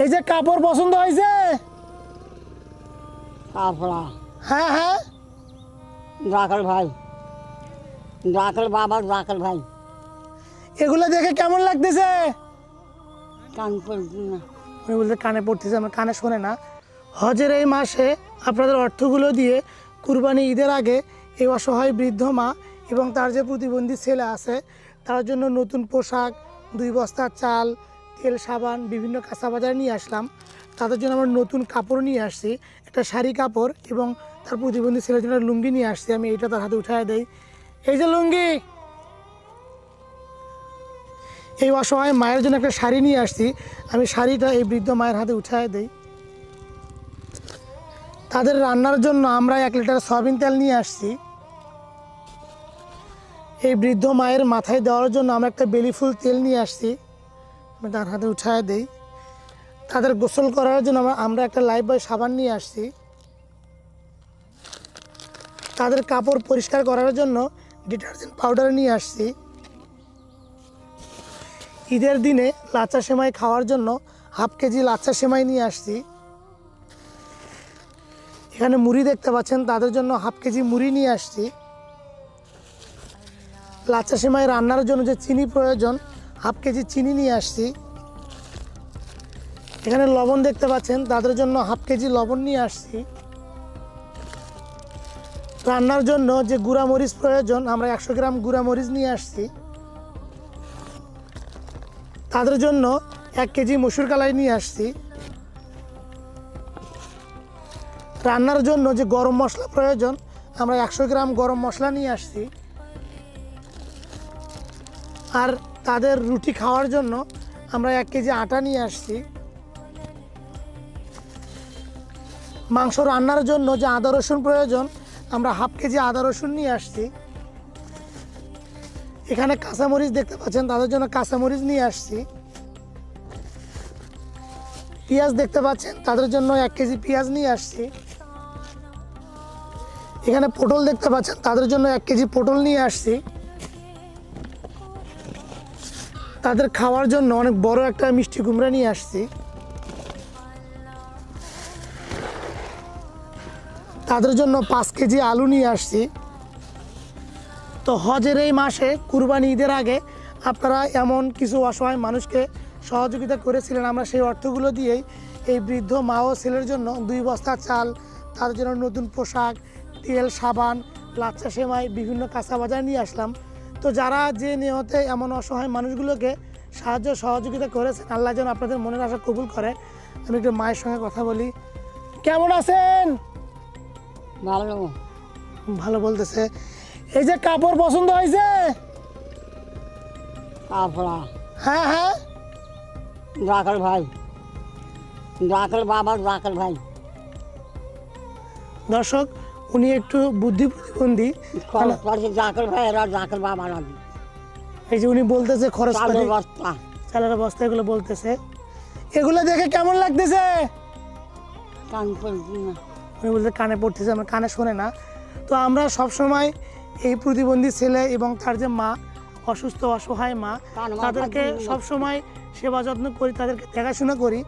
এই যে কাপড় পছন্দ হয়েছে? কাপড় হ্যাঁ হ্যাঁ, জাকের ভাই, জাকের বাবা, জাকের ভাই। এগুলো দেখে কেমন লাগতেছে? কান পড়ছি না। উনি বলতে কানে পড়তেছে, আমার কানে শোনে না। হজের এই মাসে আপনাদের অর্থগুলো দিয়ে কুরবানি ঈদের আগে এই অসহায় বৃদ্ধ মা এবং তার যে প্রতিবন্ধী ছেলে আছে তার জন্য নতুন পোশাক, 2 বস্তা চাল, তেল, সাবান, বিভিন্ন কাঁচা বাজার নিয়ে আসলাম। তাদের জন্য আমরা নতুন কাপড় নিয়ে আসছি, একটা শাড়ি কাপড়, এবং তার প্রতিবন্ধী ছেলের জন্য লুঙ্গি নিয়ে আসছি। আমি এইটা তার হাতে উঠায় দেই। এই যে লুঙ্গি, এই অসহায় মায়ের জন্য একটা শাড়ি নিয়ে আসছি, আমি শাড়িটা এই বৃদ্ধ মায়ের হাতে উঠায় দেই। তাদের রান্নার জন্য আমরা 1 লিটার সয়াবিন তেল নিয়ে আসছি। এই বৃদ্ধ মায়ের মাথায় দেওয়ার জন্য আমরা একটা বেলি ফুল তেল নিয়ে আসছি, আমি তার হাতে উঠায় দেই। তাদের গোসল করার জন্য আমরা একটা লাইফবয় সাবান নিয়ে আসছি। তাদের কাপড় পরিষ্কার করার জন্য ডিটারজেন্ট পাউডার নিয়ে আসছি। ঈদের দিনে লাচ্চা সেমাই খাওয়ার জন্য 1/2 কেজি লাচ্চা সেমাই নিয়ে আসছি। এখানে মুড়ি দেখতে পাচ্ছেন, তাদের জন্য 1/2 কেজি মুড়ি নিয়ে আসছি। লাচ্চা সেমাই রান্নার জন্য যে চিনি প্রয়োজন, 1/2 কেজি চিনি নিয়ে আসছি। এখানে লবণ দেখতে পাচ্ছেন, তাদের জন্য 1/2 কেজি লবণ নিয়ে আসছি। রান্নার জন্য যে গুঁড়া মরিচ প্রয়োজন, আমরা 100 গ্রাম গুঁড়া মরিচ নিয়ে আসছি। তাদের জন্য 1 কেজি মসুর কালাই নিয়ে আসছি। রান্নার জন্য যে গরম মশলা প্রয়োজন, আমরা 100 গ্রাম গরম মশলা নিয়ে আসছি। আর তাদের রুটি খাওয়ার জন্য আমরা 1 কেজি আটা নিয়ে আসছি। মাংস রান্নার জন্য যে আদা রসুন প্রয়োজন, আমরা 1/2 কেজি আদা রসুন নিয়ে আসছি। এখানে কাঁচামরিচ দেখতে পাচ্ছেন, তাদের জন্য কাঁচামরিচ নিয়ে আসছি। পেঁয়াজ দেখতে পাচ্ছেন, তাদের জন্য 1 কেজি পেঁয়াজ নিয়ে আসছি। এখানে পটল দেখতে পাচ্ছেন, তাদের জন্য 1 কেজি পটল নিয়ে আসছি। তাদের খাওয়ার জন্য অনেক বড় একটা মিষ্টি কুমড়া নিয়ে আসছি। তাদের জন্য 5 কেজি আলু নিয়ে আসছি। তো হজের এই মাসে কুরবানি ঈদের আগে আপনারা এমন কিছু অসহায় মানুষকে সহযোগিতা করেছিলেন, আমরা সেই অর্থগুলো দিয়েই এই বৃদ্ধ মা ও ছেলের জন্য 2 বস্তা চাল, তাদের জন্য নতুন পোশাক, তেল, সাবান, লাচ্চা সেমাই, বিভিন্ন কাঁচা বাজার নিয়ে আসলাম। তো যারা যে নিয়তে এমন অসহায় মানুষগুলোকে সাহায্য সহযোগিতা করেছেন, আল্লাহ যেন আপনাদের মনের আশা কবুল করে। আমি একটু মায়ের সঙ্গে কথা বলি। কেমন আছেন? ভালো। ভালো বলতেছে। এই যে কাপড় পছন্দ হয়েছে? কাপড় হ্যাঁ হ্যাঁ, জাকের ভাই, জাকের বাবা, জাকের ভাই। দর্শক, উনি একটু বুদ্ধি প্রতিবন্ধী। খরচ পড়ছে জাকের ভাই আর জাকের বাবা রাজি। এই যে উনি বলতেছে খরচ চালের পাতি, বস্তা, চালের বস্তা, এগুলো বলতেছে। এগুলো দেখে কেমন লাগতেছে? কান পড়ছি না। উনি বলতে কানে পড়তেছে, আমার কানে শোনে না। তো আমরা সবসময় এই প্রতিবন্ধী ছেলে এবং তার যে মা, অসুস্থ অসহায় মা, তাদেরকে সবসময় সেবা যত্ন করি, তাদেরকে দেখাশোনা করি।